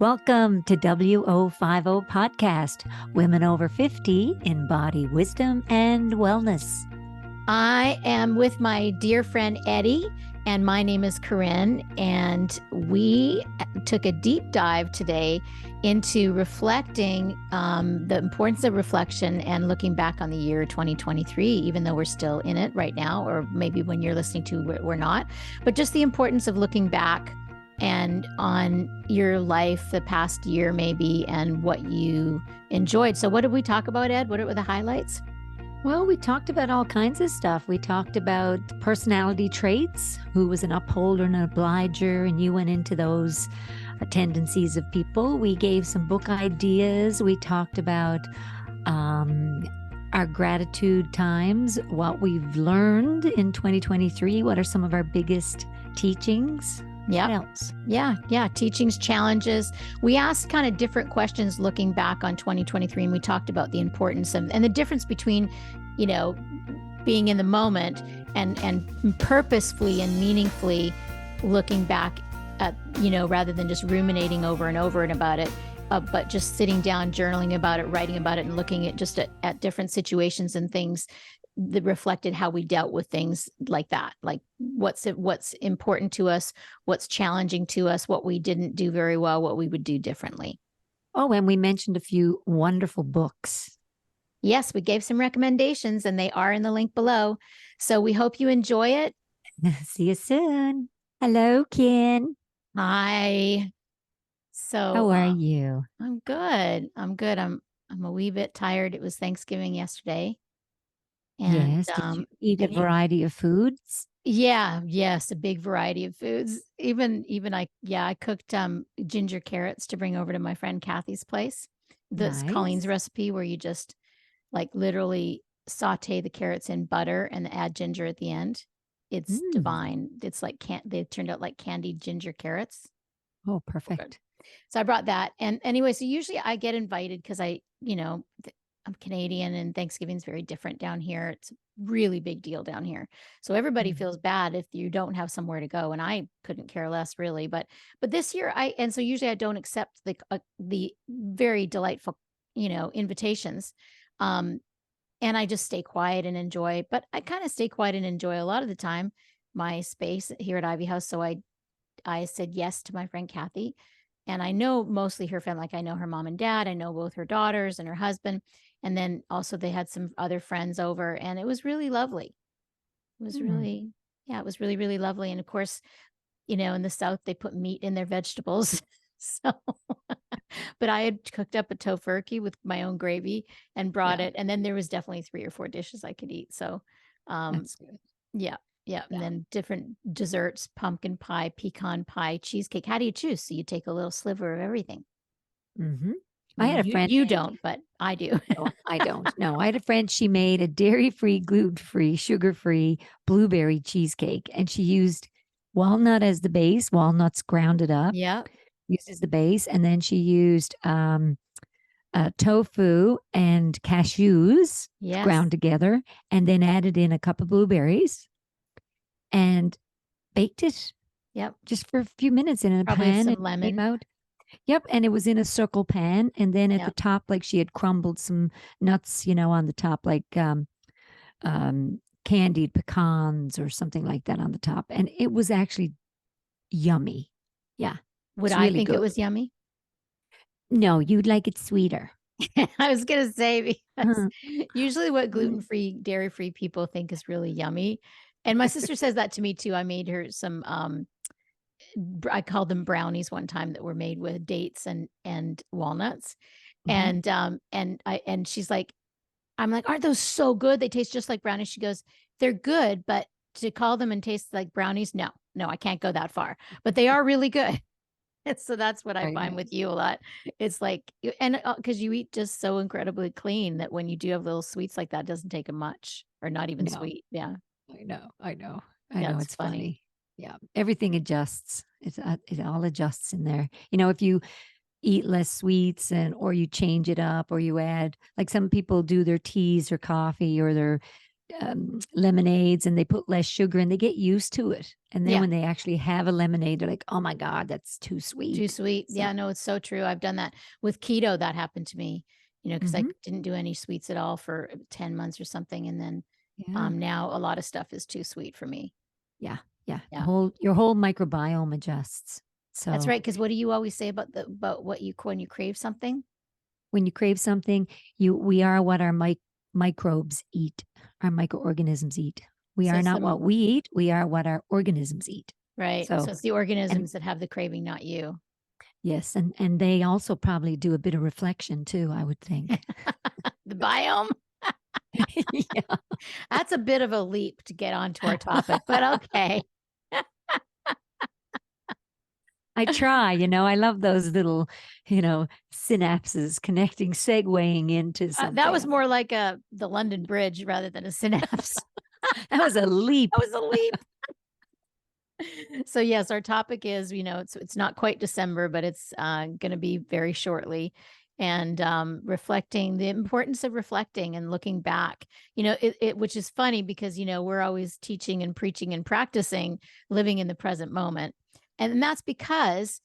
Welcome to WO50 Podcast, Women Over 50 Embody Wisdom and Wellness. I am with my dear friend Eddi, and my name is Corrine, and we took a deep dive today into reflecting the importance of reflection and looking back on the year 2023, even though we're still in it right now, or maybe when you're listening to it, we're not, but just the importance of looking back and on your life, the past year maybe, and what you enjoyed. So what did we talk about, Ed? What were the highlights? Well, we talked about all kinds of stuff. We talked about personality traits, who was an upholder and an obliger, and you went into those tendencies of people. We gave some book ideas. We talked about our gratitude times, what we've learned in 2023. What are some of our biggest teachings? Yeah. What else? Yeah. Teachings, challenges. We asked kind of different questions looking back on 2023, and we talked about the importance of, and the difference between, being in the moment and purposefully and meaningfully looking back at, rather than just ruminating over and over and about it, but just sitting down, journaling about it, writing about it, and looking at just at different situations and things that reflected how we dealt with things like that, like what's important to us, what's challenging to us, what we didn't do very well, what we would do differently. Oh, and we mentioned a few wonderful books. Yes, we gave some recommendations, and they are in the link below. So we hope you enjoy it. See you soon. Hello, Ken. Hi. So how are you? I'm good. I'm a wee bit tired. It was Thanksgiving yesterday. And, yes. Did you eat a variety of foods? Yes, a big variety of foods. Even I cooked ginger carrots to bring over to my friend Kathy's place. That's nice. Colleen's recipe, where you just literally saute the carrots in butter and add ginger at the end. It's divine. It's like they turned out like candied ginger carrots. Oh, perfect. So I brought that. And anyway, so usually I get invited because I'm Canadian, and Thanksgiving's very different down here. It's a really big deal down here. So everybody feels bad if you don't have somewhere to go. And I couldn't care less, really. But this year so usually I don't accept the very delightful, invitations. And I just stay quiet and enjoy, but I kind of stay quiet and enjoy a lot of the time my space here at Ivy House. So I said yes to my friend Kathy, and I know mostly her family. Like I know her mom and dad, I know both her daughters and her husband. And then also they had some other friends over, and it was really lovely. It was really, it was really, really lovely. And of course, in the South, they put meat in their vegetables. So, but I had cooked up a tofurkey with my own gravy and brought it. And then there was definitely 3 or 4 dishes I could eat. So, that's good. Yeah. And then different desserts, pumpkin pie, pecan pie, cheesecake. How do you choose? So you take a little sliver of everything. Mm-hmm. I had a friend. You don't, but I do. No, I don't. No, I had a friend. She made a dairy-free, gluten-free, sugar-free blueberry cheesecake, and she used walnut as the base. Walnuts grounded up. Yeah. Used as the base, and then she used tofu and cashews ground together, and then added in a cup of blueberries and baked it. Yep. Just for a few minutes in a pan, some and lemon. Came out. Yep. And it was in a circle pan. And then at the top, like she had crumbled some nuts, on the top, like candied pecans or something like that on the top. And it was actually yummy. Yeah. Would I think it was yummy? No, you'd like it sweeter. I was going to say, because usually what gluten-free, dairy-free people think is really yummy. And my sister says that to me too. I made her some I called them brownies one time that were made with dates and walnuts. And she's like, I'm like, aren't those so good? They taste just like brownies. She goes, they're good, but to call them and taste like brownies, no, I can't go that far, but they are really good. And so that's what I find with you a lot. It's like, and because you eat just so incredibly clean that when you do have little sweets like that, it doesn't take much, or not even sweet. Yeah. I know. It's funny. Yeah. Everything adjusts. It all adjusts in there. If you eat less sweets or you change it up, or you add, like some people do their teas or coffee or their lemonades, and they put less sugar, and they get used to it. And then Yeah. when they actually have a lemonade, they're like, "Oh my God, that's too sweet." Too sweet. So, Yeah, no, it's so true. I've done that with keto. That happened to me, because I mhm, didn't do any sweets at all for 10 months or something. And then yeah, now a lot of stuff is too sweet for me. yeah, yeah. Yeah. Your whole microbiome adjusts. That's So right. Because what do you always say about what you when you crave something? when you crave something, we are what our microbes eat, our microorganisms eat. We So are not some what we eat. We are what our organisms eat. right. So, So it's the and organisms that have the craving, not you. yes, and they also probably do a bit of reflection too, I would think. The biome. Yeah. That's a bit of a leap to get onto our topic, but okay. I try, I love those little, synapses connecting, segueing into That was something. more like the London Bridge rather than a synapse. That was a leap. That was a leap. So yes, our topic is, it's not quite December, but it's going to be very shortly, and reflecting the importance of reflecting and looking back. Which is funny because we're always teaching and preaching and practicing living in the present moment, and that's because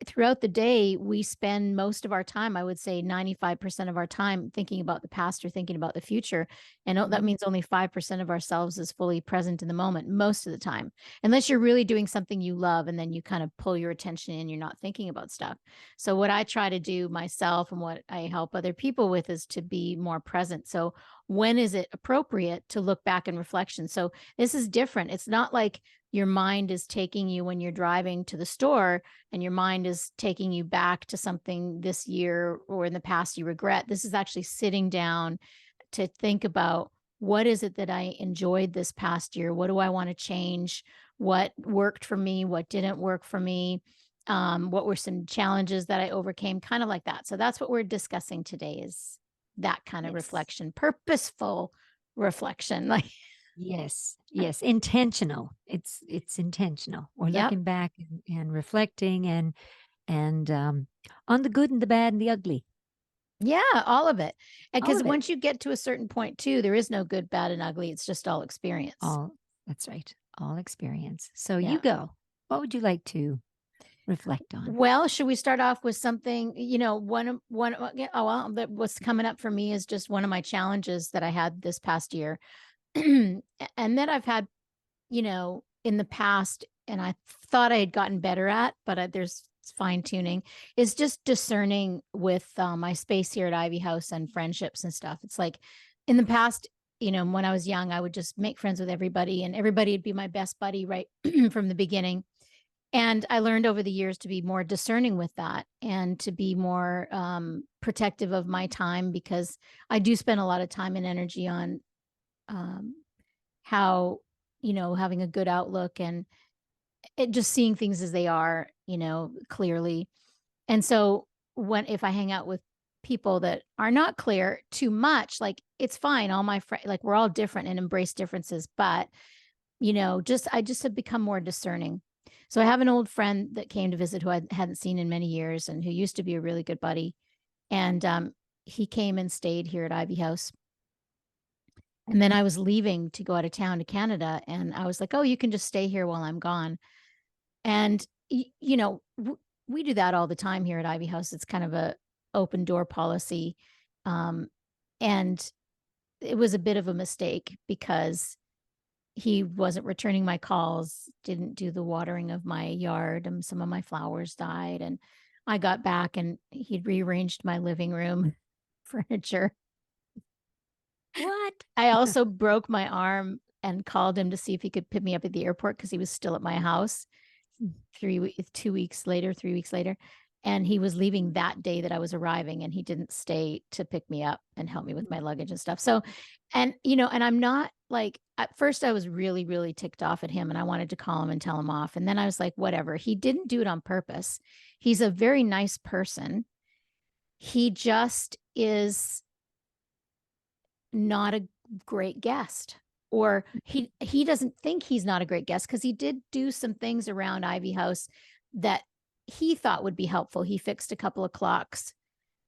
throughout the day we spend most of our time, I would say 95% of our time, thinking about the past or thinking about the future, and that Mhm. means only 5% of ourselves is fully present in the moment most of the time, unless you're really doing something you love, and then you kind of pull your attention in, you're not thinking about stuff. So what I try to do myself and what I help other people with is to be more present. So when is it appropriate to look back in reflection? So this is different. It's not like your mind is taking you when you're driving to the store and your mind is taking you back to something this year or in the past you regret. This is actually sitting down to think about, what is it that I enjoyed this past year? What do I want to change? What worked for me? What didn't work for me? What were some challenges that I overcame? Kind of like that. So that's what we're discussing today, is that kind of Yes. reflection, purposeful reflection. Like, Yes. Yes. Intentional. It's intentional. We're yep. looking back and reflecting and on the good and the bad and the ugly. Yeah, all of it. And All because of it. once you get to a certain point too, there is no good, bad, and ugly. It's just all experience. All that's right. All experience. So you Yeah. go. What would you like to reflect on? Well, should we start off with something, yeah, oh, well, what's coming up for me is just one of my challenges that I had this past year. And that I've had, in the past, and I thought I had gotten better at, but there's fine tuning, is just discerning with my space here at Ivy House and friendships and stuff. It's like in the past, when I was young, I would just make friends with everybody and everybody would be my best buddy right from the beginning. And I learned over the years to be more discerning with that and to be more protective of my time, because I do spend a lot of time and energy on um, how, having a good outlook and just seeing things as they are, clearly. And so if I hang out with people that are not clear too much, like, it's fine. All my friends, like, we're all different and embrace differences, but I just have become more discerning. So I have an old friend that came to visit who I hadn't seen in many years and who used to be a really good buddy. And he came and stayed here at Ivy House. And then I was leaving to go out of town to Canada. And I was like, oh, you can just stay here while I'm gone. And, we do that all the time here at Ivy House. It's kind of a open door policy. Um, and it was a bit of a mistake because he wasn't returning my calls, didn't do the watering of my yard, and some of my flowers died. And I got back and he'd rearranged my living room furniture. What? I also broke my arm and called him to see if he could pick me up at the airport because he was still at my house 3 weeks later, 3 weeks later. And he was leaving that day that I was arriving, and he didn't stay to pick me up and help me with my luggage and stuff. So, and I'm not like, at first I was really, really ticked off at him and I wanted to call him and tell him off. And then I was like, whatever. He didn't do it on purpose. He's a very nice person. He just is not a great guest, or he doesn't think he's not a great guest, because he did do some things around Ivy House that he thought would be helpful. He fixed a couple of clocks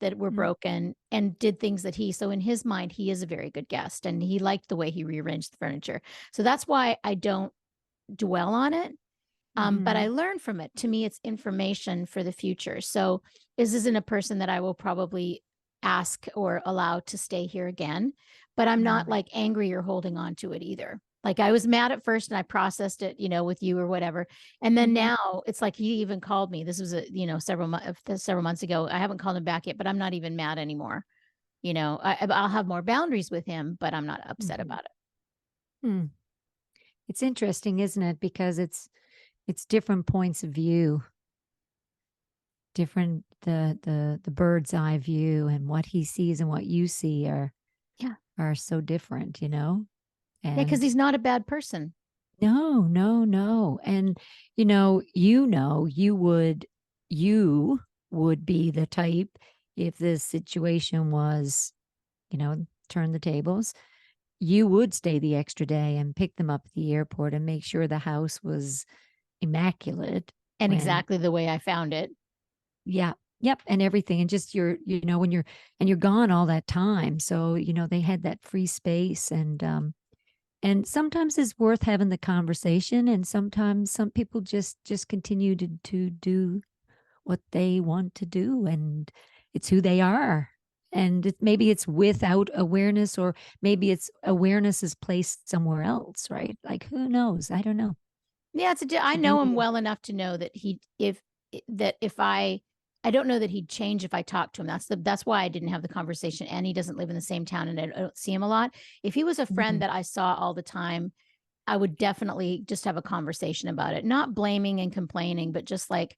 that were broken and did things that so in his mind, he is a very good guest and he liked the way he rearranged the furniture. So that's why I don't dwell on it. But I learn from it. To me, it's information for the future. So this isn't a person that I will probably ask or allow to stay here again, but I'm not like angry or holding on to it either. Like I was mad at first and I processed it, with you or whatever. And then now it's like he even called me. This was several months ago. I haven't called him back yet, but I'm not even mad anymore. I'll have more boundaries with him, but I'm not upset about it. It's interesting, isn't it? Because it's different points of view, different the bird's eye view, and what he sees and what you see are so different, Yeah, because And he's not a bad person. no. And you would be the type, if this situation was, turn the tables, you would stay the extra day and pick them up at the airport and make sure the house was immaculate. And when exactly the way I found it. Yeah. Yep. And everything. And just when you're gone all that time. So, they had that free space, and sometimes it's worth having the conversation. And sometimes some people just continue to do what they want to do, and it's who they are. And maybe it's without awareness, or maybe it's awareness is placed somewhere else, right? Like, who knows? I don't know. Yeah, I The know him beauty of well enough to know that if I don't know that he'd change if I talked to him. That's why I didn't have the conversation. And he doesn't live in the same town, and I don't see him a lot. If he was a friend that I saw all the time, I would definitely just have a conversation about it, not blaming and complaining, but just like,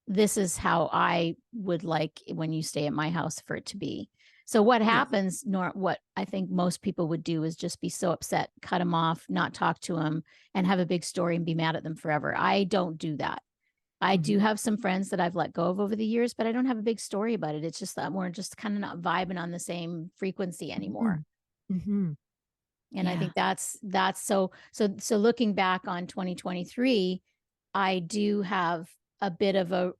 this is how I would like when you stay at my house for it to be. So what happens, what I think most people would do is just be so upset, cut him off, not talk to him, and have a big story and be mad at them forever. I don't do that. I do have some friends that I've let go of over the years, but I don't have a big story about it. It's just that we're just kind of not vibing on the same frequency anymore. And I think that's so looking back on 2023, I do have a bit of a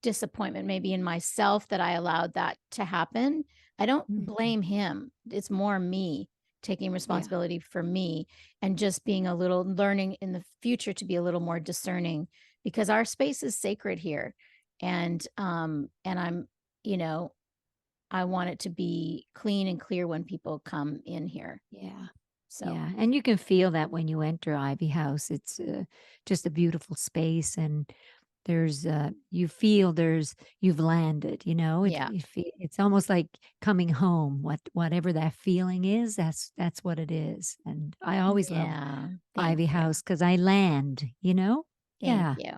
disappointment maybe in myself that I allowed that to happen. I don't blame him. It's more me taking responsibility for me and just being a little learning in the future to be a little more discerning, because our space is sacred here. And I'm, I want it to be clean and clear when people come in here. So And you can feel that when you enter Ivy House. It's just a beautiful space, and there's you feel you've landed. It's almost like coming home. Whatever that feeling is, that's what it is. And I always love Ivy House because I land. Thank you.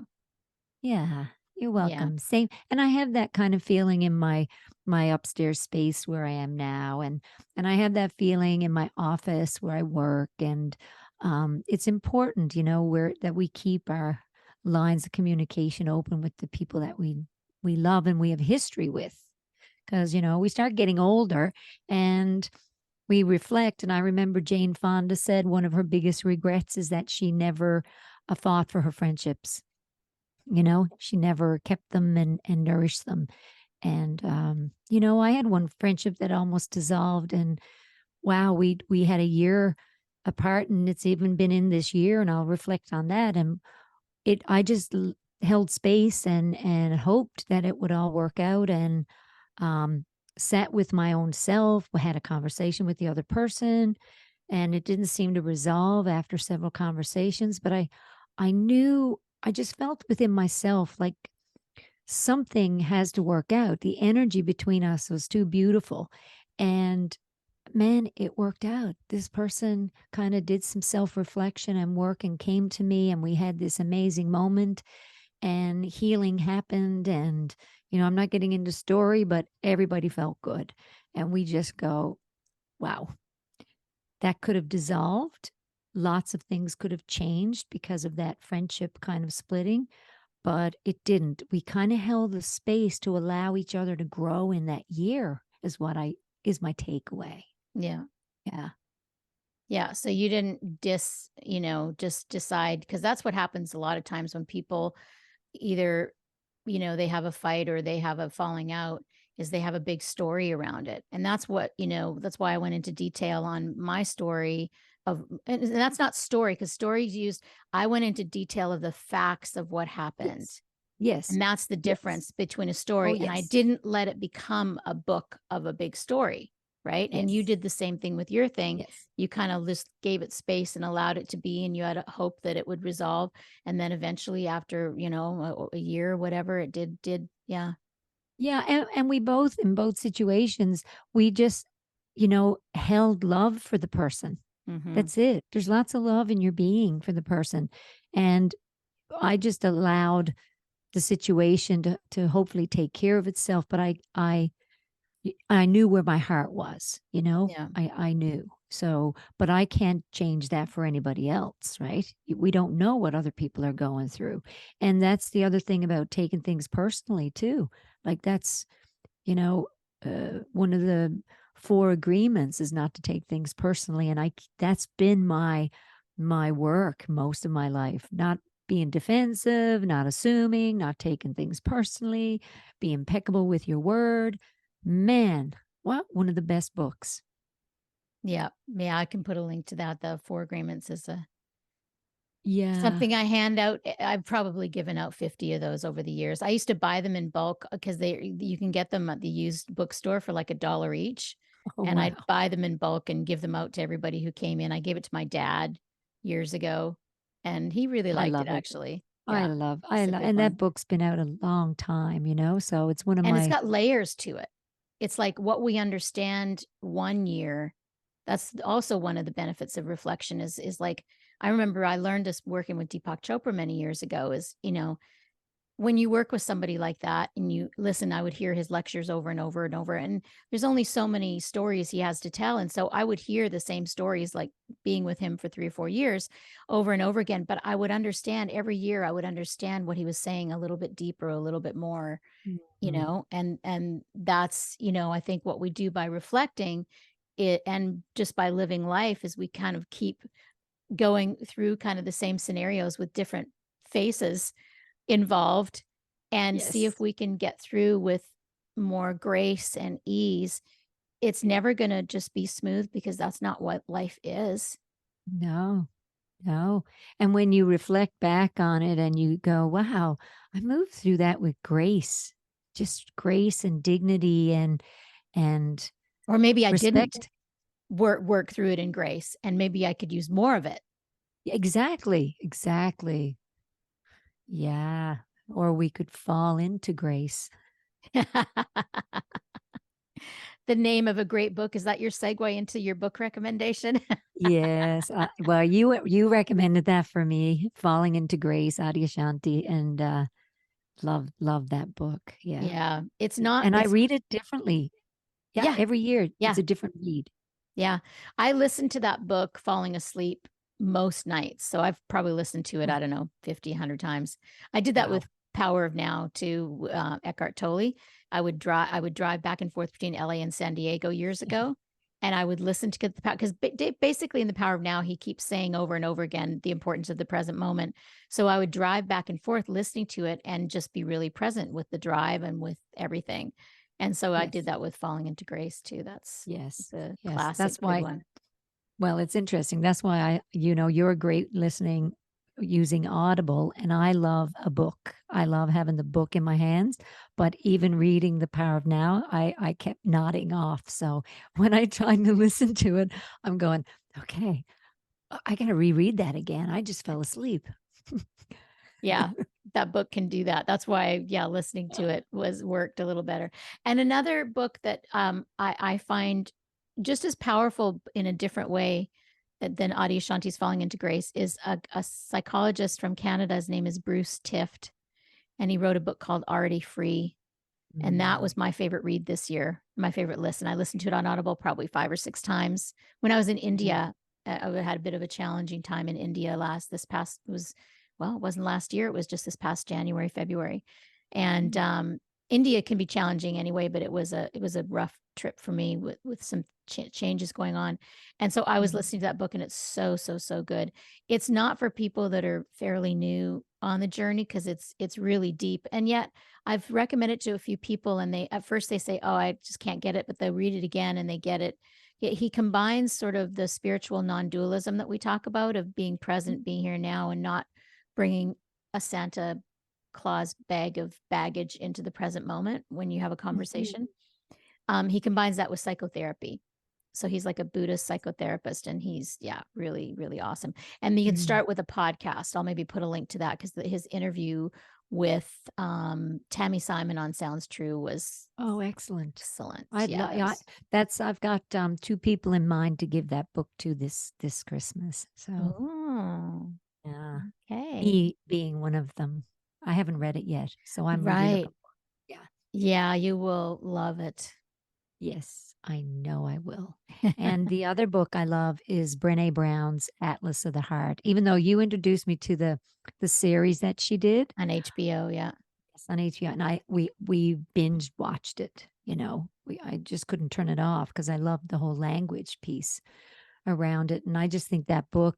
Yeah, you're welcome. Same, and I have that kind of feeling in my upstairs space where I am now, and I have that feeling in my office where I work, and it's important, where that we keep our lines of communication open with the people that we love and we have history with, because we start getting older and we reflect. And I remember Jane Fonda said one of her biggest regrets is that she never fought for her friendships. She never kept them and nourished them. And, I had one friendship that almost dissolved, and wow, we had a year apart, and it's even been in this year, and I'll reflect on that. And I just held space and hoped that it would all work out, and, sat with my own self, had a conversation with the other person, and it didn't seem to resolve after several conversations. But I knew, I just felt within myself like something has to work out. The energy between us was too beautiful. And man, it worked out. This person kind of did some self-reflection and work and came to me, and we had this amazing moment, and healing happened. And, I'm not getting into story, but everybody felt good. And we just go, wow, that could have dissolved. Lots of things could have changed because of that friendship kind of splitting, but it didn't. We kind of held the space to allow each other to grow in that year, is my takeaway. Yeah. Yeah. Yeah. So you didn't just decide, because that's what happens a lot of times when people either, they have a fight or they have a falling out. is they have a big story around it. And that's what, that's why I went into detail on my story and that's not story, because stories used, I went into detail of the facts of what happened. Yes. Yes. And that's the Yes. difference between a Oh, story. And I yes. didn't let it become a book of a big story. Right. And you Yes. did the same thing with your thing. Yes. You kind of just gave it space and allowed it to be, and you had a hope that it would resolve. And then eventually after, a year or whatever, it did. Yeah. Yeah. And we both, in both situations, we just, held love for the person. Mm-hmm. That's it. There's lots of love in your being for the person. And I just allowed the situation to hopefully take care of itself. But I knew where my heart was, Yeah. I knew. So, but I can't change that for anybody else, right? We don't know what other people are going through. And that's the other thing about taking things personally too. Like that's, you know, one of the four agreements is not to take things personally. And that's been my work most of my life, not being defensive, not assuming, not taking things personally, be impeccable with your word. Man, what one of the best books. Yeah. Yeah. I can put a link to that. The Four Agreements is Yeah. something I hand out. I've probably given out 50 of those over the years. I used to buy them in bulk because you can get them at the used bookstore for like $1 each. Oh, And I'd wow. buy them in bulk and give them out to everybody who came in. I gave it to my dad years ago, and he really I liked it love it. actually. Yeah, I it's a love, good and that one. book's been out a long time, so it's one of And it's my, got layers to it. It's like what we understand one year. That's also one of the benefits of reflection is like, I remember I learned this working with Deepak Chopra many years ago is, when you work with somebody like that and you listen, I would hear his lectures over and over and over. And there's only so many stories he has to tell. And so I would hear the same stories, like being with him for 3 or 4 years over and over again. But I would understand every year, I would understand what he was saying a little bit deeper, a little bit more, Mhm. and that's, I think what we do by reflecting it and just by living life is we kind of keep going through kind of the same scenarios with different faces involved and see Yes. if we can get through with more grace and ease. It's never going to just be smooth because that's not what life is. No, no. And when you reflect back on it and you go, wow, I moved through that with grace, just grace and dignity and Or maybe I didn't respect. work through it in grace and maybe I could use more of it. Exactly. Exactly. Yeah. Or we could fall into grace. The name of a great book, is that your segue into your book recommendation? Yes. Well, you recommended that for me, Falling into Grace, Adyashanti, and love that book. Yeah. Yeah, it's not And I it's read it differently. Yeah, yeah, every year yeah, it's a different read. yeah. I listened to that book falling asleep most nights. So I've probably listened to it, Oh, I don't know, 50, 100 times. I did that wow. with Power of Now to Eckhart Tolle. I would drive back and forth between LA and San Diego years ago. And I would listen to the because basically in the Power of Now, he keeps saying over and over again the importance of the present moment. So I would drive back and forth listening to it and just be really present with the drive and with everything. And so I did Yes. that with Falling into Grace too. That's Yes. a Yes. classic, That's good why, one. well, it's interesting. That's why you're great listening using Audible, and I love a book. I love having the book in my hands, but even reading The Power of Now, I kept nodding off. So when I tried to listen to it, I'm going, okay, I got to reread that again. I just fell asleep. Yeah, that book can do that. That's why, yeah, listening to it worked a little better. And another book that I find just as powerful in a different way than Adyashanti's Falling into Grace is a psychologist from Canada. His name is Bruce Tift, and he wrote a book called Already Free. And that Mm, was my favorite read this year, my favorite listen. I listened to it on Audible probably 5 or 6 times. When I was in mm, India, I had a bit of a challenging time in India this past was, well, it wasn't last year. It was just this past January, February. And mm. India can be challenging anyway, but it was a rough trip for me with some changes going on. And so I was Mhm. listening to that book, and it's so, so, so good. It's not for people that are fairly new on the journey, because it's really deep. And yet I've recommended it to a few people, and they at first they say, "Oh, I just can't get it," but they read it again and they get it. He combines sort of the spiritual non-dualism that we talk about, of being present, being here now, and not bringing a Santa Claus bag of baggage into the present moment when you have a Mhm. conversation. He combines that with psychotherapy. So he's like a Buddhist psychotherapist, and he's, yeah, really, really awesome. And you can Mm. start with a podcast. I'll maybe put a link to that, because his interview with Tammy Simon on Sounds True was Oh, excellent. excellent. I'd Yeah, lo that yeah, was. I've got, 2 people in mind to give that book to this Christmas, so, Oh, yeah, okay. me being one of them. I haven't read it yet, so I'm really Right. looking yeah. Yeah, you will love it. Yes, I know I will. And the other book I love is Brené Brown's Atlas of the Heart. Even though you introduced me to the series that she did, On HBO. Yeah. yes, on HBO, and we binge watched it, I just couldn't turn it off because I loved the whole language piece around it, and I just think that book,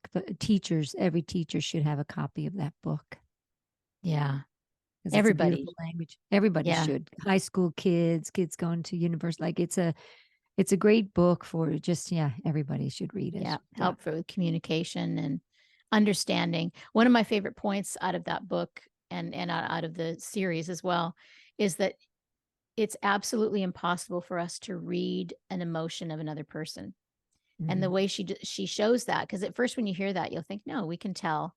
every teacher should have a copy of that book Yeah. because it's a Everybody. beautiful language. Everybody Yeah. should. High school kids, kids going to university, like, it's a great book for just yeah, everybody should read Yeah, it. Yeah. help for communication and understanding. One of my favorite points out of that book, and out of the series as well, is that it's absolutely impossible for us to read an emotion of another person. And the Mhm. way she shows that, because at first when you hear that, you'll think, no, we can tell.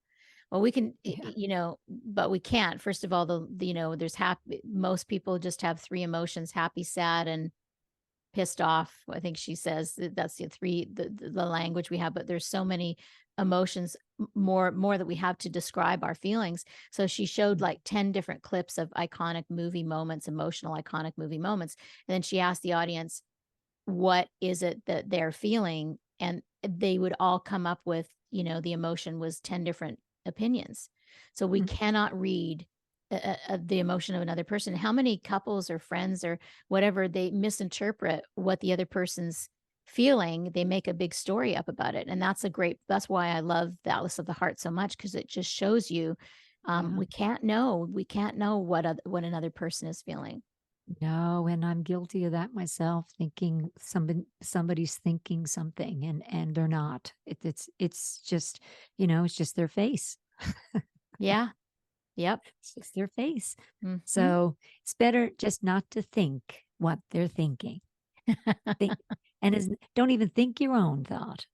Well, we can, Yeah. but we can't. First of all, there's happy. Most people just have three emotions: happy, sad, and pissed off. I think she says that's the language we have, but there's so many emotions, more that we have to describe our feelings. So she showed Mm. like 10 different clips of iconic movie moments, emotional iconic movie moments. And then she asked the audience, what is it that they're feeling? And they would all come up with, the emotion was 10 different opinions. So we Mm. cannot read the emotion of another person. How many couples or friends or whatever, they misinterpret what the other person's feeling? They make a big story up about it. And that's why I love the Atlas of the Heart so much, because it just shows you, Yeah. we can't know what another person is feeling. No, and I'm guilty of that myself, thinking somebody's thinking something and they're not. It's just, it's just their face. Yeah. Yep. It's just their face. Hmm. So it's better just not to think what they're thinking. Think and don't even think your own thought.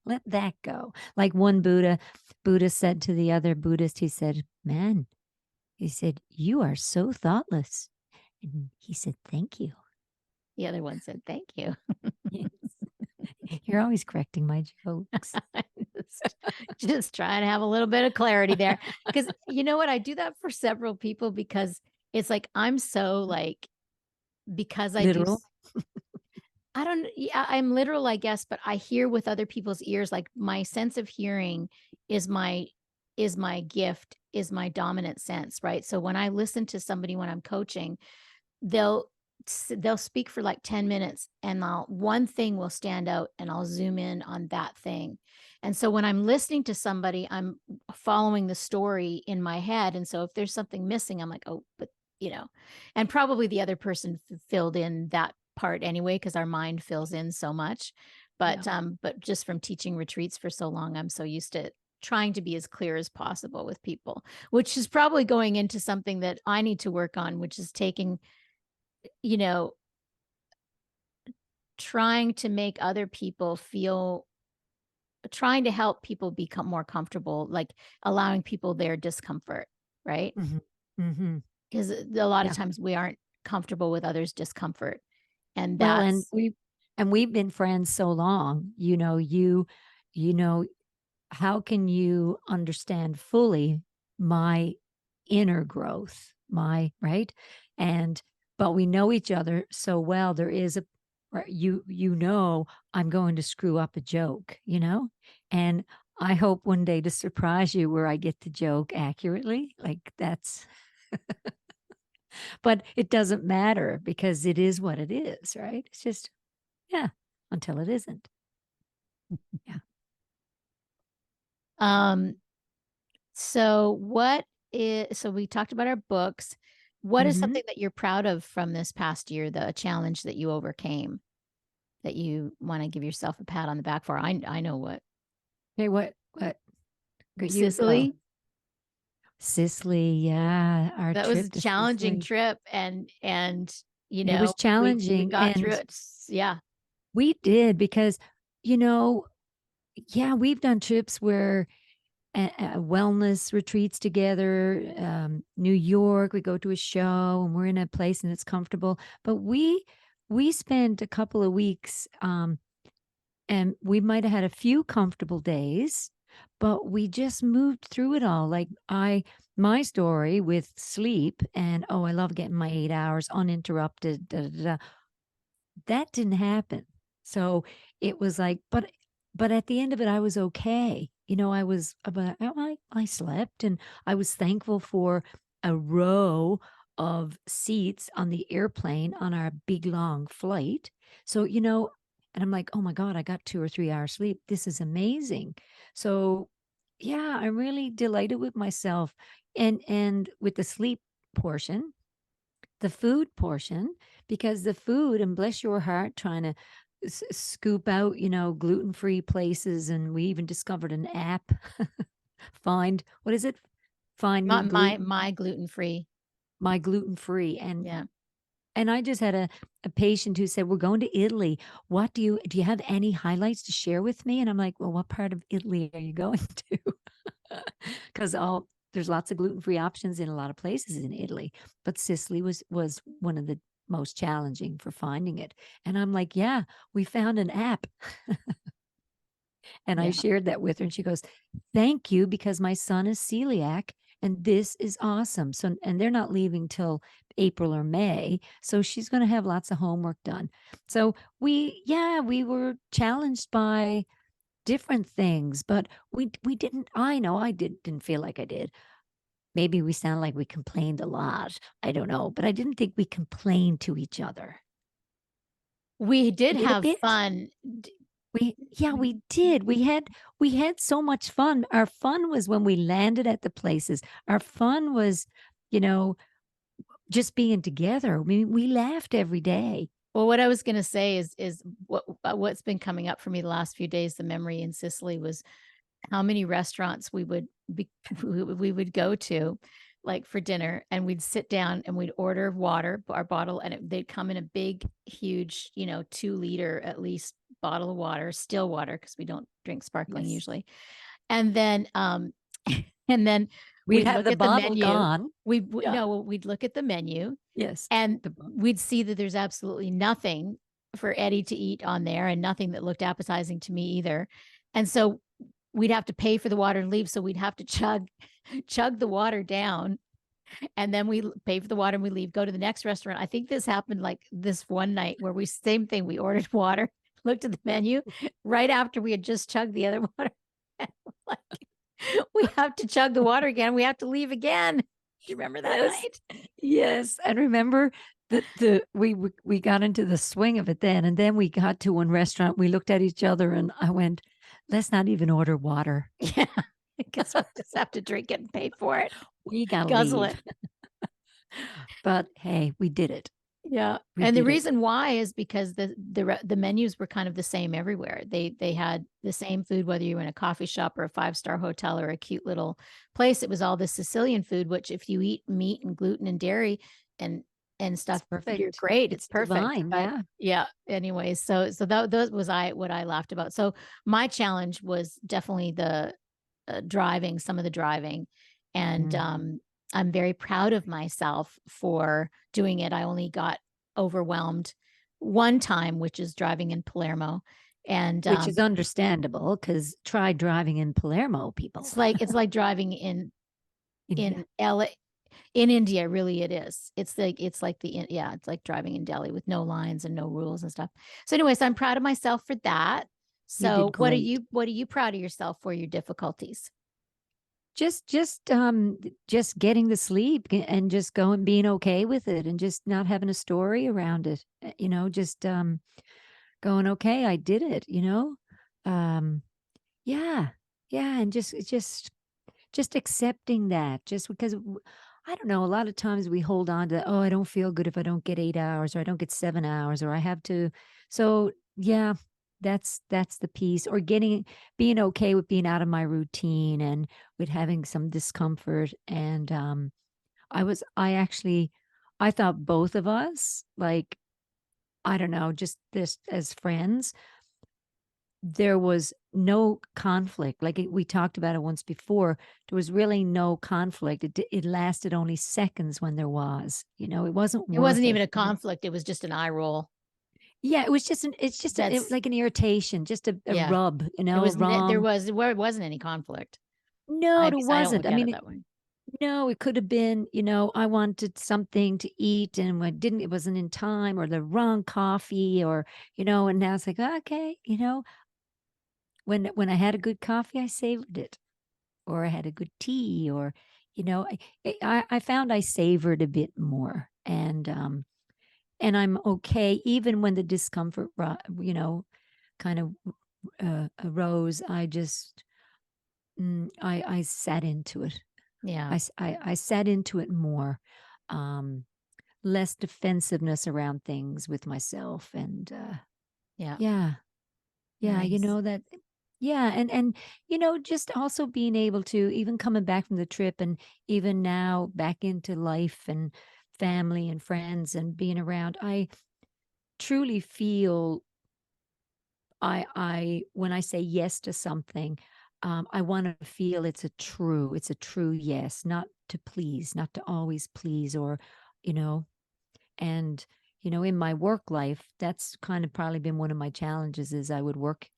Let that go. Like one Buddha said to the other Buddhist, he said, "Man," he said, "you are so thoughtless." And he said, "Thank you." The other one said, "Thank you." Yes. You're always correcting my jokes. just, just trying to have a little bit of clarity there. Because you know what? I do that for several people, because it's like I'm so like, because Literal. I don't, yeah, I'm literal, I guess, but I hear with other people's ears. Like, my sense of hearing is my gift, is my dominant sense, right? So when I listen to somebody when I'm coaching, they'll they'll speak for like 10 minutes, and one thing will stand out, and I'll zoom in on that thing. And so when I'm listening to somebody, I'm following the story in my head. And so if there's something missing, I'm like, oh, but you know, and probably the other person filled in that part anyway, because our mind fills in so much. Yeah. But just from teaching retreats for so long, I'm so used to trying to be as clear as possible with people, which is probably going into something that I need to work on, which is taking, you know, trying to make other people feel, trying to help people become more comfortable, like allowing people their discomfort, right? Mhm. Mhm. Because a lot of Yeah. times we aren't comfortable with others' discomfort. And Well, and that's, we've been friends so long, you know, how can you understand fully my inner growth, right? And but we know each other so well, there is a right, I'm going to screw up a joke. And I hope one day to surprise you where I get the joke accurately. Like that's but it doesn't matter because it is what it is, right? It's just, yeah, until it isn't. Yeah. So so we talked about our books. What is something that you're proud of from this past year, the challenge that you overcame that you want to give yourself a pat on the back for? I know what. Okay, what? You go. Sicily. Sicily, yeah, our That was a trip to challenging Sicily. trip, and you It was know, we challenging, got through and it. Yeah. we did because, you know, yeah, we've done trips where wellness retreats together. New York, we go to a show and we're in a place and it's comfortable. But we spent a couple of weeks, and we might have had a few comfortable days, but we just moved through it all. Like my story with sleep and oh, I love getting my 8 hours uninterrupted. Da, da, da, that didn't happen. So it was like, but at the end of it, I was okay. You know, I was about I slept and I was thankful for a row of seats on the airplane on our big long flight. So, you know, and I'm like, oh my God, I got 2 or 3 hours sleep. This is amazing. So yeah, I'm really delighted with myself. And with the sleep portion, the food portion, because the food, and bless your heart, trying to scoop out, you know, gluten-free places. And we even discovered an app. Find, what is it? Find me gluten, My gluten free. my gluten-free. Yeah. And I just had a patient who said, we're going to Italy. What do you have any highlights to share with me? And I'm like, well, what part of Italy are you going to? Because there's lots of gluten-free options in a lot of places in Italy, but Sicily was one of the most challenging for finding it. And I'm like, yeah, we found an app. And I Yeah. shared that with her, and she goes, thank you, because my son is celiac and this is awesome. So, and they're not leaving till April or May. So she's going to have lots of homework done. So we were challenged by different things, but we didn't, I know I didn't feel like I did. Maybe we sound like we complained a lot. I don't know, but I didn't think we complained to each other. We did We did a have bit. fun. We did. We had so much fun. Our fun was when we landed at the places. Our fun was, you know, just being together. I mean, we laughed every day. Well, what I was going to say is what's been coming up for me the last few days. The memory in Sicily was how many restaurants we would we would go to, like for dinner, and we'd sit down and we'd order water, our bottle, and they'd come in a big, huge, 2 liter at least bottle of water, still water, because we don't drink sparkling Yes. usually. And then, and then We'd we'd have look the at the bottle menu. gone. Yeah. No, we'd look at the menu, Yes. and The bottle. we'd see that there's absolutely nothing for Eddie to eat on there, and nothing that looked appetizing to me either. And so we'd have to pay for the water and leave. So we'd have to chug the water down, and then we pay for the water and we leave, go to the next restaurant. I think this happened like this one night where same thing. We ordered water, looked at the menu right after we had just chugged the other water. And like, we have to chug the water again. We have to leave again. Do you remember that night? Yes. And remember we got into the swing of it then. And then we got to one restaurant. We looked at each other and I went, let's not even order water. Yeah. Because we just have to drink it and pay for it. We got to Guzzle leave. it. But hey, we did it. Yeah. We And the did it. reason why is because the menus were kind of the same everywhere. They had the same food, whether you were in a coffee shop or a 5-star hotel or a cute little place. It was all the Sicilian food, which if you eat meat and gluten and dairy and stuff, It's you're perfect. great. It's perfect. Divine. But Yeah. yeah. Anyways, so that was what I laughed about. So my challenge was definitely the driving, some of the driving, and I'm very proud of myself for doing it. I only got overwhelmed one time, which is driving in Palermo. And Which is understandable because try driving in Palermo, people. it's like driving in India. LA, in India. Really, it is. It's like driving in Delhi with no lines and no rules and stuff. So anyways, I'm proud of myself for that. You did So great. what are you proud of yourself for, your difficulties? just getting the sleep and just going, being okay with it, and just not having a story around it. Just going, okay, I did it. Um, yeah, yeah, and just accepting that, just because I don't know, a lot of times we hold on to, oh, I don't feel good if I don't get 8 hours, or I don't get 7 hours, or I have to. So yeah, that's the piece. Or being okay with being out of my routine, and with having some discomfort. And I thought both of us, like, I don't know, just this as friends, there was no conflict. Like, we talked about it once before. There was really no conflict. It lasted only seconds when there was. It wasn't It wasn't worth even it. a conflict. It was just an eye roll. Yeah, it was just That's like an irritation, just a yeah. rub, It a was there wrong. was where it wasn't any conflict. No, At it least I don't wasn't. look I at mean, it that way. no, it could have been, I wanted something to eat, and it wasn't in time, or the wrong coffee, or, and now it's like, okay, when I had a good coffee, I savored it. Or I had a good tea, or, I found I savored a bit more. And I'm okay even when the discomfort, kind of arose. I sat into it. Yeah. I sat into it more. Um, Less defensiveness around things with myself. And Yeah. yeah. Yeah, Nice. that. Yeah, and just also being able to, even coming back from the trip, and even now back into life and family and friends and being around, I truly feel, I when I say yes to something, I want to feel it's a true yes, not to please, not to always please, or, you know, and in my work life, that's kind of probably been one of my challenges. Is I would work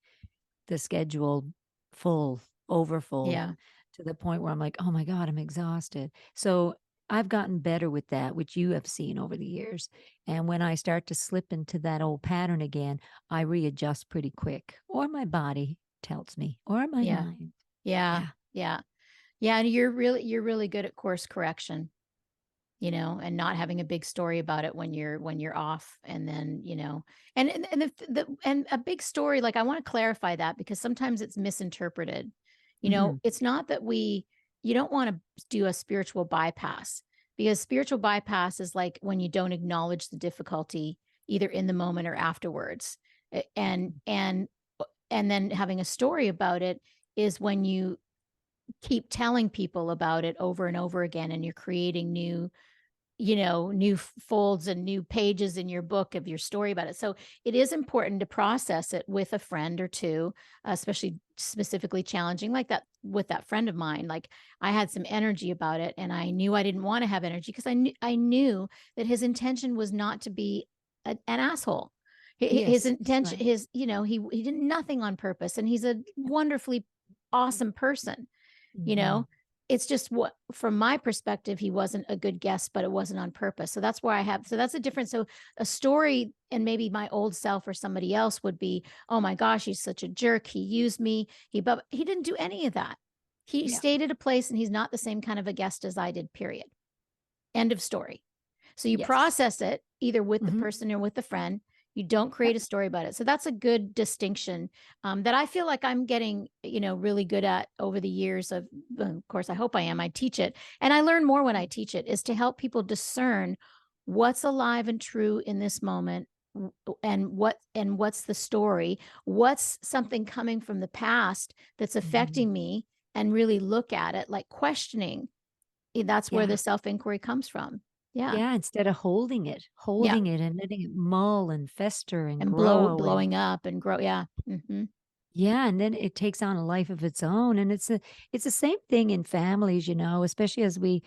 the schedule full, over full, Yeah. to the point where I'm like, "Oh my god, I'm exhausted." So, I've gotten better with that, which you have seen over the years. And when I start to slip into that old pattern again, I readjust pretty quick, or my body tells me, or my Yeah. mind. Yeah. Yeah. Yeah. Yeah. And you're really good at course correction, and not having a big story about it when you're off. And then, and and a big story, like, I want to clarify that because sometimes it's misinterpreted. Mhm. It's not that you don't want to do a spiritual bypass, because spiritual bypass is like when you don't acknowledge the difficulty either in the moment or afterwards. A- And Mhm. and and then having a story about it is when you keep telling people about it over and over again, and you're creating new folds and new pages in your book of your story about it. So it is important to process it with a friend or two, especially specifically challenging, like that with that friend of mine. Like, I had some energy about it, and I knew I didn't want to have energy because I knew that his intention was not to be an asshole. His Yes, that's intention, right. he did nothing on purpose, and he's a wonderfully awesome person. you Mhm. know it's just, what from my perspective, he wasn't a good guest, but it wasn't on purpose. So that's a difference. So a story, and maybe my old self or somebody else would be, oh my gosh, he's such a jerk, he used me, but he didn't do any of that. He Yeah. stayed at a place, and he's not the same kind of a guest as I did, period. End of story. So you Yes. process it either with the Mhm. person or with the friend. You don't Yep. create a story about it. So that's a good distinction, that I feel like I'm getting, really good at over the years of course, I hope I am. I teach it, and I learn more when I teach it, is to help people discern what's alive and true in this moment, and what's the story, what's something coming from the past that's Mhm. affecting me, and really look at it like questioning. That's where the Yeah. self inquiry comes from. Yeah. Yeah, instead of Yeah, holding it and letting it mull and fester and and grow. And blowing up and grow, yeah, mhm, yeah, and then it takes on a life of its own. And it's the same thing in families, especially as we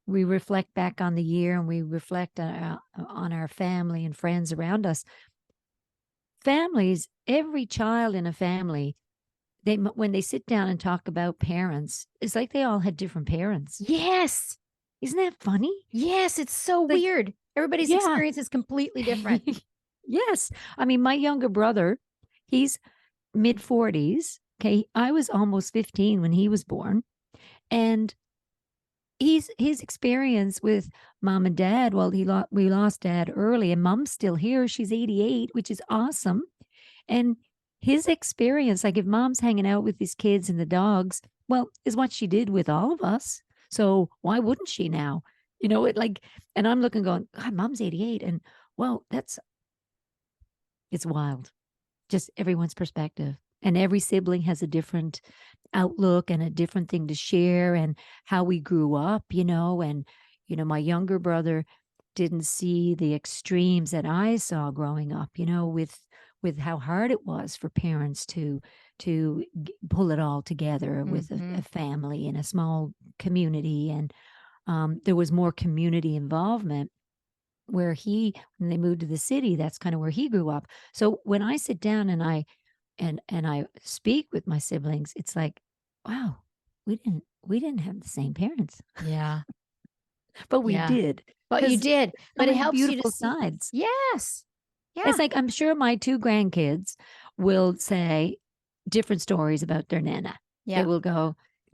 reflect back on the year, and we reflect on our family and friends around us. Families, every child in a family, when they sit down and talk about parents, it's like they all had different parents. yes, Isn't that funny? yes, it's so Like, weird. Everybody's yeah. experience is completely different. Yes. I mean, my younger brother, he's mid 40s. Okay. I was almost 15 when he was born. And his experience with mom and dad, well, we lost dad early, and mom's still here. She's 88, which is awesome. And his experience, like if mom's hanging out with these kids and the dogs, well, is what she did with all of us. So why wouldn't she now? It like, and I'm looking going, God, mom's 88. And well, it's wild. Just everyone's perspective. And every sibling has a different outlook and a different thing to share, and how we grew up, and my younger brother didn't see the extremes that I saw growing up, with how hard it was for parents to pull it all together with a family in a small community. And there was more community involvement where when they moved to the city, that's kind of where he grew up. So when I sit down and I speak with my siblings, it's like, wow, we didn't have the same parents, Yeah. but we Yeah. did. But you 'Cause did. so But it many helps you to beautiful see. sides. Yes. It's Yeah. like, I'm sure my 2 grandkids will say different stories about their Nana. Yeah.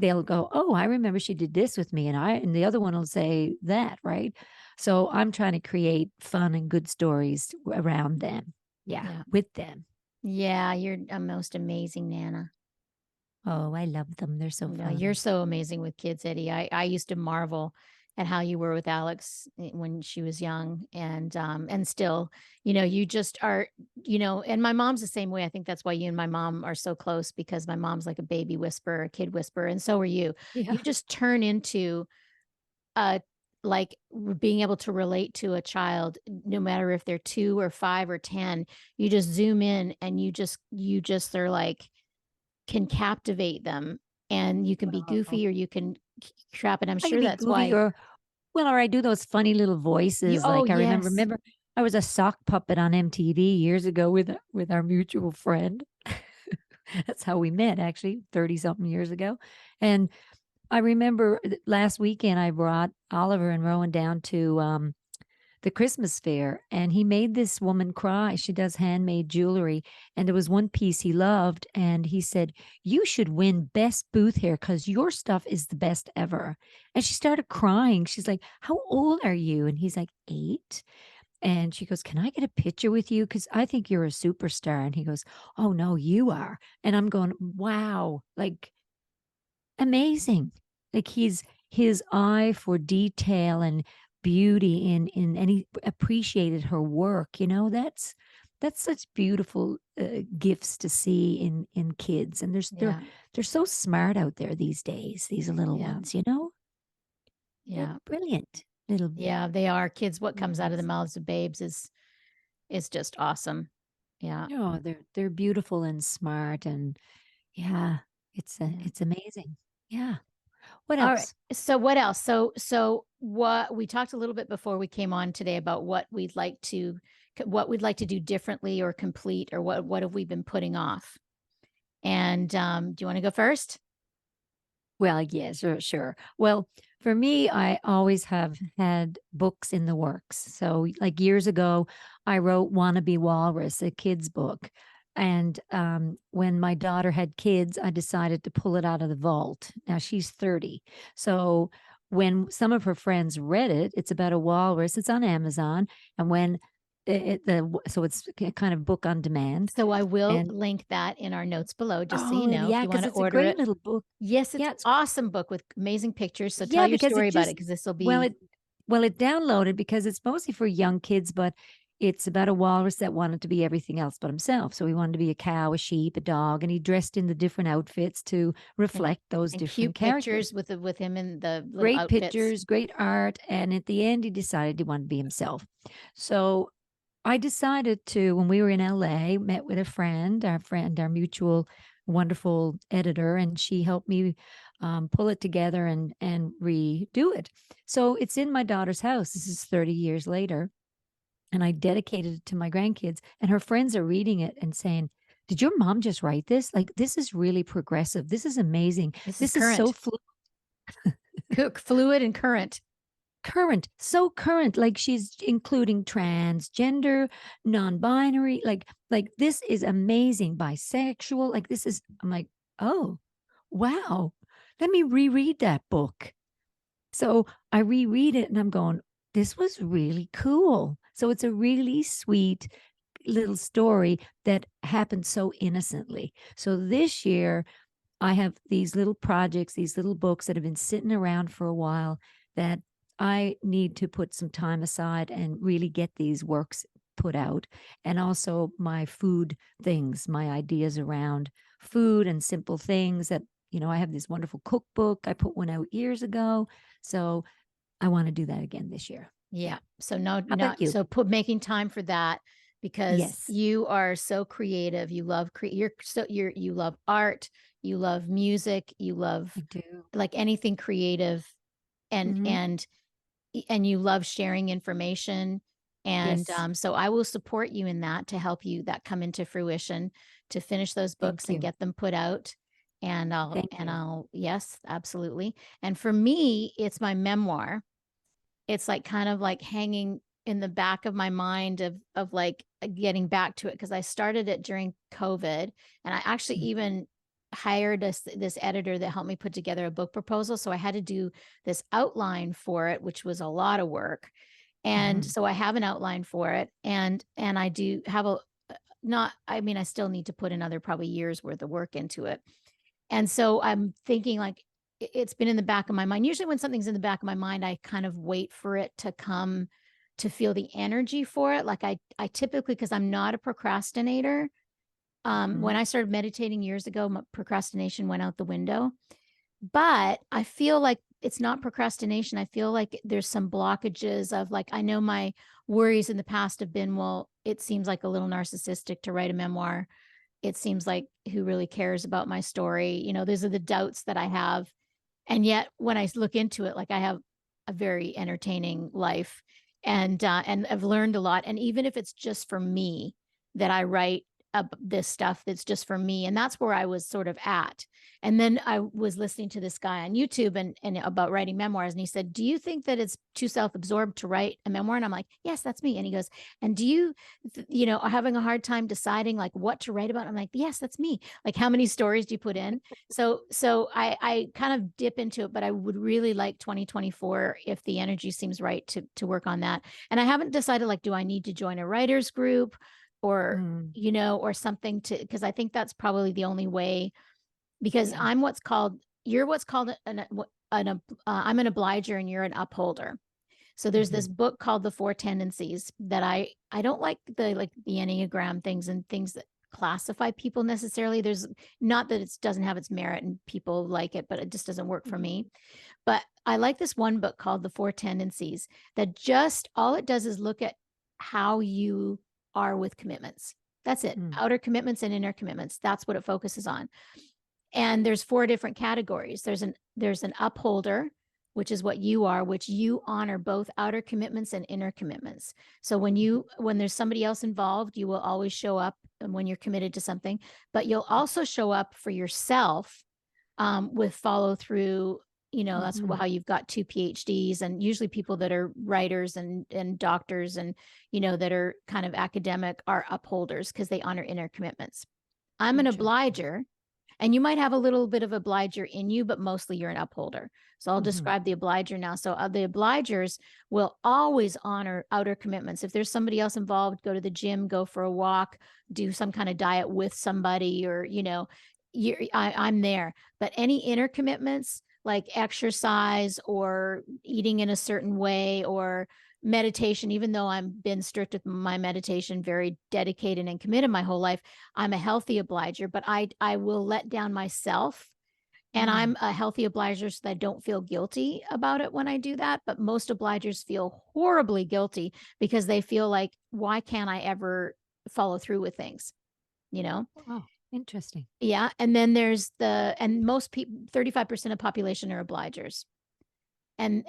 They'll go, "Oh, I remember she did this with me," and the other one will say that, right? So I'm trying to create fun and good stories around them. Yeah, Yeah. with them. Yeah. You're a most amazing Nana. Oh, I love them. They're so No, you're fun. so amazing with kids, Eddie. I used to marvel at how you were with Alex when she was young, and still, you just are, and my mom's the same way. I think that's why you and my mom are so close, because my mom's like a baby whisperer, a kid whisperer, and so are you. Yeah. You just turn into a like being able to relate to a child, no matter if they're 2 or 5 or 10. You just zoom in, and you just are like, can captivate them, and you can be Well, goofy or you can trap it. I'm I can sure be that's goofy, why or I do those funny little you voices. oh, Like I yes. remember I was a sock puppet on MTV years ago with our mutual friend. That's how we met, actually, 30 something years ago. And I remember last weekend I brought Oliver and Rowan down to the Christmas fair, and he made this woman cry. She does handmade jewelry, and there was one piece he loved, and he said, "You should win best booth here because your stuff is the best ever." And she started crying. She's like, "How old are you?" And he's like, 8. And she goes, "Can I get a picture with you? Because I think you're a superstar." And he goes, "Oh, no, you are." And I'm going, wow, like amazing. Like his eye for detail and beauty and he appreciated her work. That's such beautiful gifts to see in kids. And Yeah. they're so smart out there these days, these little Yeah. ones, they're Yeah. brilliant little Yeah, they are. Kids, what comes out of the ones. mouths of babes is just awesome. Yeah. No, they're beautiful and smart, and yeah, Yeah. it's amazing. Yeah. What All right. else? So what else? So what we talked a little bit before we came on today about what we'd like to do differently or complete, or what have we been putting off? And do you want to go first? Well, yeah, sure. Well, for me, I always have had books in the works. So, like years ago, I wrote Wannabe Walrus, a kid's book. And when my daughter had kids, I decided to pull it out of the vault. Now she's 30. So, when some of her friends read it, it's about a walrus, it's on Amazon. And when so it's kind of book on demand. So I will And link that in our notes below, just so you oh, know, if yeah, you want because to it's a order great it. little book. Yes, it's Yeah, an it's awesome book with amazing pictures. So tell yeah, your because story it about it, just because this will well, be. it downloaded because it's mostly for young kids, but it's about a walrus that wanted to be everything else but himself. So he wanted to be a cow, a sheep, a dog, and he dressed in the different outfits to and reflect those and different cute characters. pictures with him in the little Great outfits. pictures, great art, and at the end he decided he wanted to be himself. So I decided to, when we were in LA, met with a friend, our mutual wonderful editor, and she helped me pull it together and redo it. So it's in my daughter's house. This is 30 years later, and I dedicated it to my grandkids. And her friends are reading it and saying, "Did your mom just write this? Like, this is really progressive. This is amazing. This is This is so current, fluid and current. current, so current. Like she's including transgender, non-binary, like this is amazing, bisexual. Like this is I'm like, oh, wow. let me reread that book. So I reread it and I'm going, this was really cool. So it's a really sweet little story that happened so innocently. So this year, I have these little projects, these little books that have been sitting around for a while that I need to put some time aside and really get these works put out. And also my food things, my ideas around food and simple things that, I have this wonderful cookbook. I put one out years ago. So I want to do that again this year. Yeah. So How about you? so making time for that, because Yes, you are so creative. You love you love art, you love music, you love I do. like anything creative, and Mm-hmm. and you love sharing information. And Yes, so I will support you in that to help you that come into fruition, to finish those books thank and you. get them put out. And Thank you. yes, absolutely. And for me, it's my memoir. It's like kind of like hanging in the back of my mind of like getting back to it, because I started it during COVID, and I actually Mm. even hired this editor that helped me put together a book proposal. So I had to do this outline for it, which was a lot of work. And Mm-hmm. so I have an outline for it, and I do have a not I mean I still need to put another probably years worth of work into it. And so I'm thinking like it's been in the back of my mind. Usually when something's in the back of my mind, I kind of wait for it to come, to feel the energy for it. Like I typically, because I'm not a procrastinator. Mm-hmm. When I started meditating years ago, my procrastination went out the window. But I feel like it's not procrastination. I feel like there's some blockages of like, I know my worries in the past have been, well, it seems like a little narcissistic to write a memoir. It seems like, who really cares about my story? Those are the doubts that I have. And yet when I look into it, like I have a very entertaining life, and I've learned a lot. And even if it's just for me, that I write this stuff that's just for me, and that's where I was sort of at. And then I was listening to this guy on YouTube, and about writing memoirs, and he said, do you think that it's too self-absorbed to write a memoir? And I'm like, yes, that's me. And he goes, and do you are having a hard time deciding like what to write about? I'm like, yes, that's me. Like, how many stories do you put in? So I kind of dip into it, but I would really like 2024, if the energy seems right, to work on that. And I haven't decided, like, do I need to join a writers group, or Mm. or something, to, because I think that's probably the only way, because Yeah. you're what's called I'm an obliger and you're an upholder. So there's Mm-hmm. this book called The Four Tendencies that I don't like, the Enneagram things and things that classify people necessarily. There's not that it doesn't have its merit and people like it, but it just doesn't work for me. But I like this one book called The Four Tendencies, that just all it does is look at how you are with commitments. That's it. Mm. Outer commitments and inner commitments. That's what it focuses on. And there's four different categories. There's an upholder, which is what you are, which you honor both outer commitments and inner commitments. So when there's somebody else involved, you will always show up, and when you're committed to something, but you'll also show up for yourself, with follow through. That's Mm-hmm. how you've got two PhDs, and usually people that are writers and doctors, and that are kind of academic, are upholders because they honor inner commitments. I'm an Interesting. obliger, and you might have a little bit of obliger in you, but mostly you're an upholder. So I'll Mm-hmm. describe the obliger now. So the obligers will always honor outer commitments. If there's somebody else involved, go to the gym, go for a walk, do some kind of diet with somebody, or, I'm there. But any inner commitments, like exercise or eating in a certain way, or meditation, even though I've been strict with my meditation, very dedicated and committed my whole life, I'm a healthy obliger, but I will let down myself. And Mm. I'm a healthy obliger so that I don't feel guilty about it when I do that. But most obligers feel horribly guilty because they feel like, why can't I ever follow through with things? You know? Oh, interesting. Yeah. And then and most people, 35% of population are obligers. And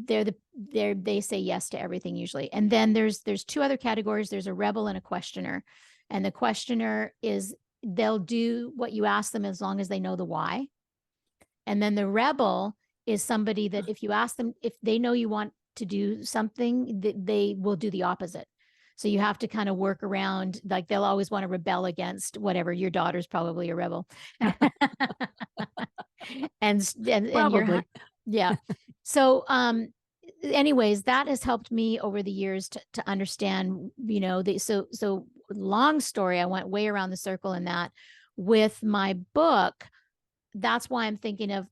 they say yes to everything usually. And then there's two other categories. There's a rebel and a questioner. And the questioner is, they'll do what you ask them as long as they know the why. And then the rebel is somebody that if you ask them, if they know you want to do something, they will do the opposite. So you have to kind of work around, like they'll always want to rebel against whatever. Your daughter's probably a rebel. and Probably. yeah. So, anyways, that has helped me over the years to understand, so long story, I went way around the circle in that. With my book, that's why I'm thinking of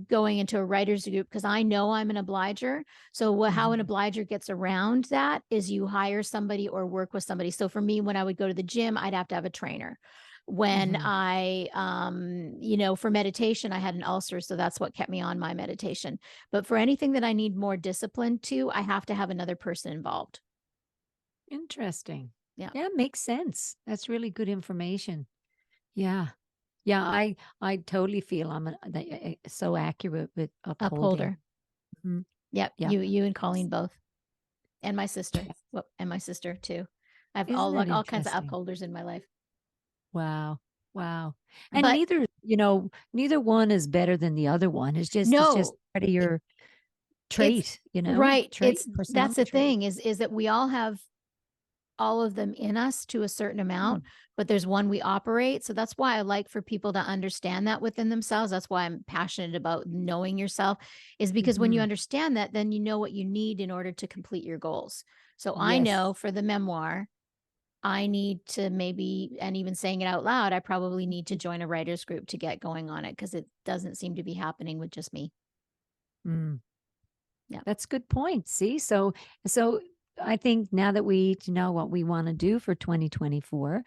going into a writer's group, because I know I'm an obliger. So how an obliger gets around that is you hire somebody or work with somebody. So for me, when I would go to the gym, I'd have to have a trainer. When I, for meditation, I had an ulcer. So that's what kept me on my meditation. But for anything that I need more discipline to, I have to have another person involved. Interesting. Yeah. Yeah, makes sense. That's really good information. Yeah. Yeah, I totally feel I'm so accurate with upholding. Upholder. Mhm. Yep. Yeah. You and Colleen both. And my sister. Well, and my sister too. I have Isn't that all kinds of interesting? upholders in my life. Wow. Wow. And But neither one is better than the other one. It's just no, part of your it's trait, right. It's that's personality the trait. thing is that we all have all of them in us to a certain amount, but there's one we operate. So that's why I like for people to understand that within themselves. That's why I'm passionate about knowing yourself, is because when you understand that, then you know what you need in order to complete your goals. So I know for the memoir, I need to maybe, and even saying it out loud, I probably need to join a writer's group to get going on it, because it doesn't seem to be happening with just me. Mm. Yeah. That's a good point. See, so I think now that we know what we want to do for 2024,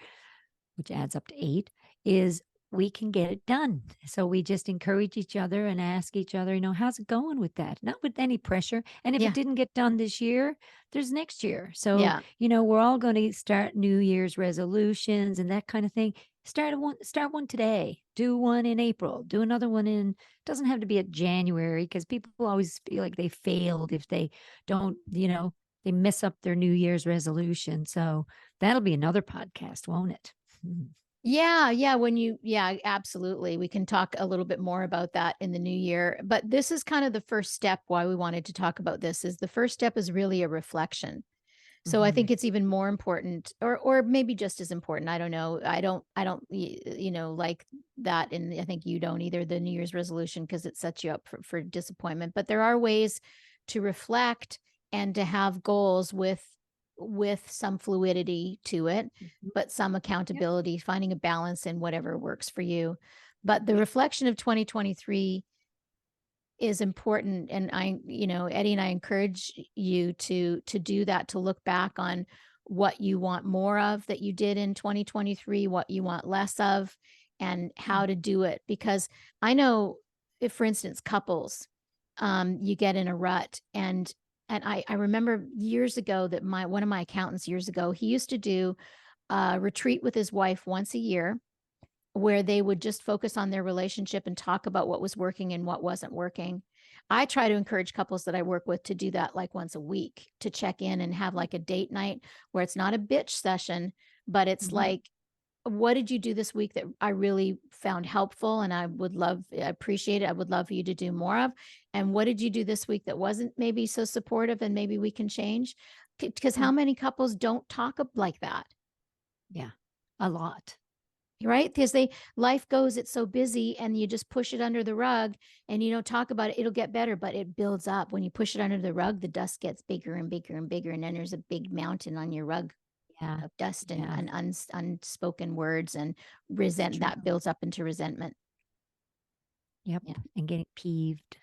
which adds up to 8, is we can get it done. So we just encourage each other and ask each other, how's it going with that? Not with any pressure. And if it didn't get done this year, there's next year. So, we're all going to start New Year's resolutions and that kind of thing. Start one today. Do one in April. Do another one doesn't have to be at January, because people always feel like they failed if they don't, they mess up their New Year's resolution. So that'll be another podcast, won't it? Yeah, yeah, absolutely. We can talk a little bit more about that in the new year. But this is kind of the first step why we wanted to talk about this. Is the first step is really a reflection. So I think it's even more important, or maybe just as important. I don't know. I don't like that. And I think you don't either, the New Year's resolution, because it sets you up for disappointment. But there are ways to reflect and to have goals with some fluidity to it, but some accountability, finding a balance in whatever works for you. But the reflection of 2023 is important. And Eddi and I encourage you to do that, to look back on what you want more of that you did in 2023, what you want less of, and how to do it. Because I know, if, for instance, couples, you get in a rut, and I remember years ago that one of my accountants years ago, he used to do a retreat with his wife once a year, where they would just focus on their relationship and talk about what was working and what wasn't working. I try to encourage couples that I work with to do that like once a week, to check in and have like a date night where it's not a bitch session, but it's like, what did you do this week that I really found helpful and I appreciate it, I would love for you to do more of? And what did you do this week that wasn't maybe so supportive, and maybe we can change? Because how many couples don't talk like that? Yeah, a lot. Right? Because life goes, it's so busy, and you just push it under the rug and you don't talk about it. It'll get better, but it builds up. When you push it under the rug, the dust gets bigger and bigger and bigger. And then there's a big mountain on your rug of dust and unspoken words, and that builds up into resentment. Yep. Yeah. And getting peeved.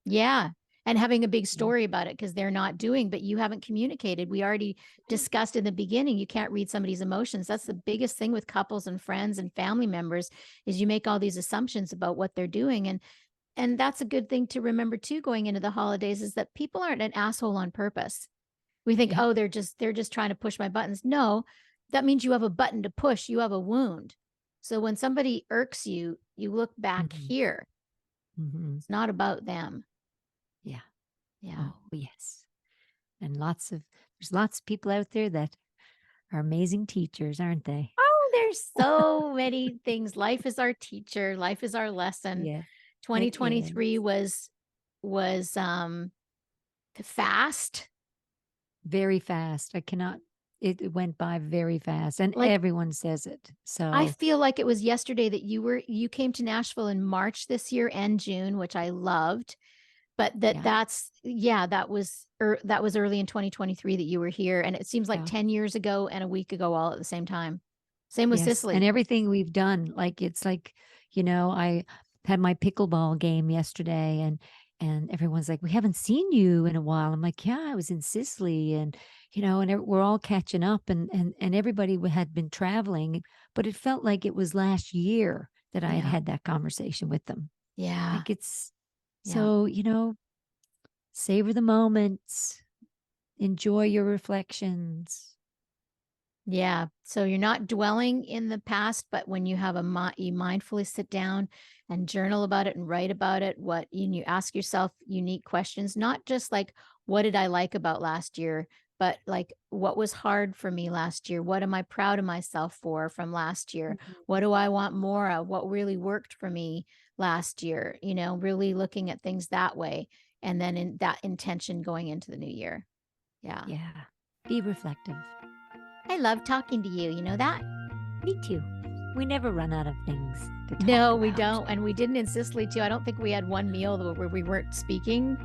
Yeah. And having a big story about it because they're not doing, but you haven't communicated. We already discussed in the beginning, you can't read somebody's emotions. That's the biggest thing with couples and friends and family members, is you make all these assumptions about what they're doing. And that's a good thing to remember too, going into the holidays, is that people aren't an asshole on purpose. We think, oh, they're just trying to push my buttons. No, that means you have a button to push. You have a wound. So when somebody irks you, you look back here. It's not about them. Yeah. Yeah. Oh, yes. And there's lots of people out there that are amazing teachers, aren't they? Oh, there's so many things. Life is our teacher. Life is our lesson. Yeah. 2023 was fast. Very fast. I cannot It went by very fast, and Like, everyone says it. I So, feel like it was yesterday that you came to Nashville in March this year and June, which I loved. But yeah, that was early in 2023 that you were here, and it seems like yeah. 10 years ago and a week ago all at the same time. Same with Yes, and Sicily. everything we've done, like it's like, I had my pickleball game yesterday, and everyone's like, "We haven't seen you in a while." I'm like, "Yeah, I was in Sicily," and we're all catching up, and everybody had been traveling, but it felt like it was last year that I had Yeah. had that conversation with them. Yeah. Like it's Yeah. so, savor the moments, enjoy your reflections. Yeah. So you're not dwelling in the past, but when you have you mindfully sit down and journal about it and write about it, and you ask yourself unique questions, not just like, what did I like about last year, but like, what was hard for me last year? What am I proud of myself for from last year? Mhm. What do I want more of? What really worked for me last year? Really looking at things that way. And then in that intention going into the new year. Yeah. Yeah. Be reflective. I love talking to you. You know that? Me too. We never run out of things to talk No, we about. don't, and we didn't in Sicily too. I don't think we had one meal where we weren't speaking.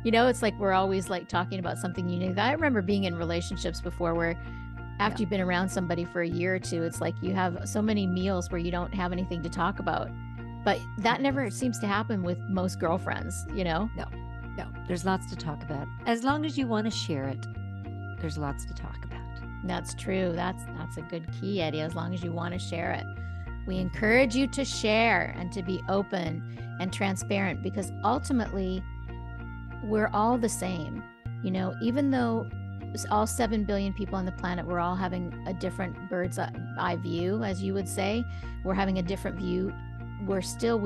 It's like we're always like talking about something unique. I remember being in relationships before where Yeah. after you've been around somebody for a year or two, it's like you have so many meals where you don't have anything to talk about. But that never seems to happen with most girlfriends. No, no. There's lots to talk about. As long as you want to share it, there's lots to talk about. That's true. That's a good key, Eddie, as long as you want to share it. We encourage you to share and to be open and transparent because ultimately we're all the same. Even though it's all 7 billion people on the planet, we're all having a different bird's eye view, as you would say. We're having a different view. We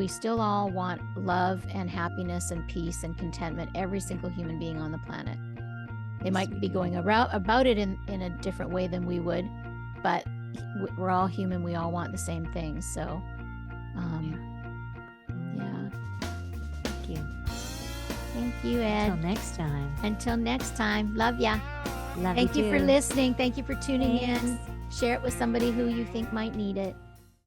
still all want love and happiness and peace and contentment, every single human being on the planet. They might be going about it in a different way than we would, but we're all human. We all want the same things. So, yeah. Thank you. Thank you, Ed. Until next time. Love ya. Love Thank you for too. listening. Thank you for tuning in. Thanks. Share it with somebody who you think might need it.